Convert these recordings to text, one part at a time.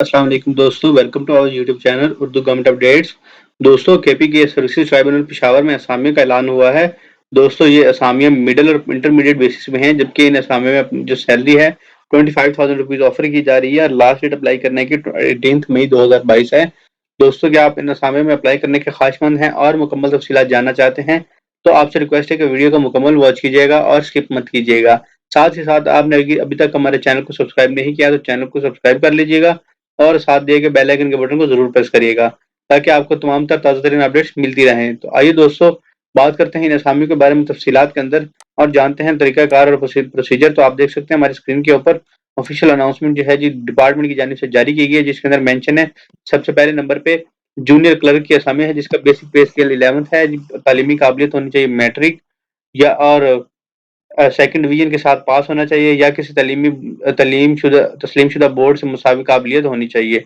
अस्सलाम वालेकुम दोस्तों, welcome to our YouTube channel Urdu government updates. दोस्तों, केपी के सर्विसेज ट्राइब्यूनल पेशावर में असामियों का ऐलान हुआ है। दोस्तों, ये असामियाँ मिडिल और इंटरमीडिएट बेसिस में हैं, जबकि इन असामियों में जो सैलरी है 25,000 रुपीज़ ऑफर की जा रही है और लास्ट डेट अप्लाई करने की 18 मई 2022 है। दोस्तों, क्या आप इन असामियों में अप्लाई करने के ख्वाहिशमंद हैं और मुकम्मल तफसीलात जानना चाहते हैं, तो आपसे रिक्वेस्ट है कि वीडियो को मुकम्मल वॉच कीजिएगा और स्किप मत कीजिएगा। साथ ही साथ आपने अभी तक हमारे चैनल को सब्सक्राइब नहीं किया तो चैनल को सब्सक्राइब कर लीजिएगा और साथ दिए गए बेल आइकन के बटन को जरूर प्रेस करिएगा ताकि आपको तमाम ताज़ा तरीन अपडेट्स मिलती रहें। तो आइए दोस्तों, बात करते हैं इन असामियों के बारे में तफसीलात के अंदर और जानते हैं तरीकाकार और प्रोसीजर। तो आप देख सकते हैं हमारी स्क्रीन के ऊपर ऑफिशियल अनाउंसमेंट जो है जी डिपार्टमेंट की जानिब से जारी की गई है, जिसके अंदर मेंशन है सबसे पहले नंबर पे जूनियर क्लर्क की असामी है, जिसका बेसिक पे स्केल 11th है। तालीमी काबिलियत होनी चाहिए मैट्रिक या और सेकंड डिवीजन के साथ पास होना चाहिए या किसी तस्लीम शुदा बोर्ड से मुसावी काबिलियत होनी चाहिए।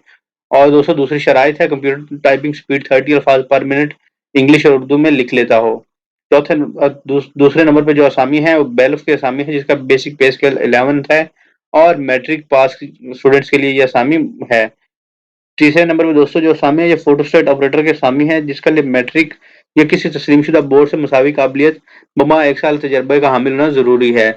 और दोस्तों, दूसरी शराइत है कंप्यूटर टाइपिंग स्पीड 30 अल्फाज पर मिनट इंग्लिश और उर्दू में लिख लेता हो। दूसरे नंबर पे जो असामी है वो बेल्फ की असामी है, जिसका बेसिक पे स्केल 11th है और मैट्रिक पास स्टूडेंट्स के लिए ये असामी है। तीसरे नंबर पे दोस्तों जो असामी है ये फोटोस्टेट ऑपरेटर के असामी है, जिसका लिए मैट्रिक या किसी तस्लीमशुदा बोर्ड से मुसावी काबिलियत बमा 1 साल तजर्बे का हामिल होना जरूरी है।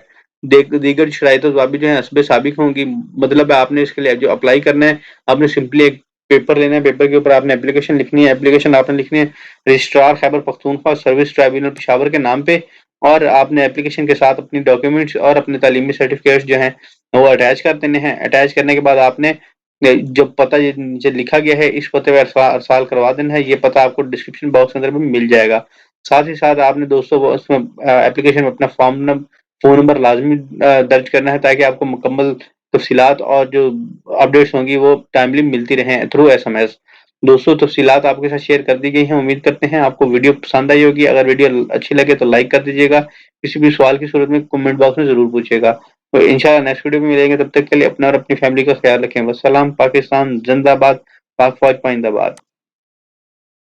दीगर शराइत वाबी जो है हस्बे साबिक होंगी। मतलब आपने इसके लिए जो अप्लाई करना है, आपने सिंपली एक पेपर लेना है, पेपर के ऊपर आपने एप्लीकेशन लिखनी है, एप्लीकेशन आपने लिखनी है registrar Khyber Pakhtunkhwa service tribunal Peshawar के नाम पे, और आपने एप्लीकेशन के साथ अपनी डॉक्यूमेंट्स और अपने तालीमी सर्टिफिकेट जो हैं वो अटैच कर देने हैं। अटैच करने के बाद आपने जो पता ये नीचे लिखा गया है इस पते पर अरसाल करवा देना है। ये पता आपको डिस्क्रिप्शन बॉक्स के अंदर भी मिल जाएगा। साथ ही साथ आपने दोस्तों वो उसमें एप्लीकेशन में अपना फ़ोन नंबर लाज़मी दर्ज करना है, ताकि आपको मुकम्मल तफ़सीलात और जो अपडेट्स होंगी वो टाइमली मिलती रहें थ्रू एसएमएस। दोस्तों, तफ़सीलात आपके साथ शेयर कर दी गई हैं। उम्मीद करते हैं आपको वीडियो पसंद आई होगी। अगर वीडियो अच्छी लगे तो लाइक कर दीजिएगा। किसी भी सवाल की सूरत में कमेंट बॉक्स में ज़रूर पूछिएगा। तो इंशाल्लाह नेक्स्ट वीडियो में मिलेंगे, तब तक के लिए अपना और अपनी फैमिली का ख्याल रखें। वस्सलाम, पाकिस्तान जिंदाबाद, पाक फौज पाइंदाबाद।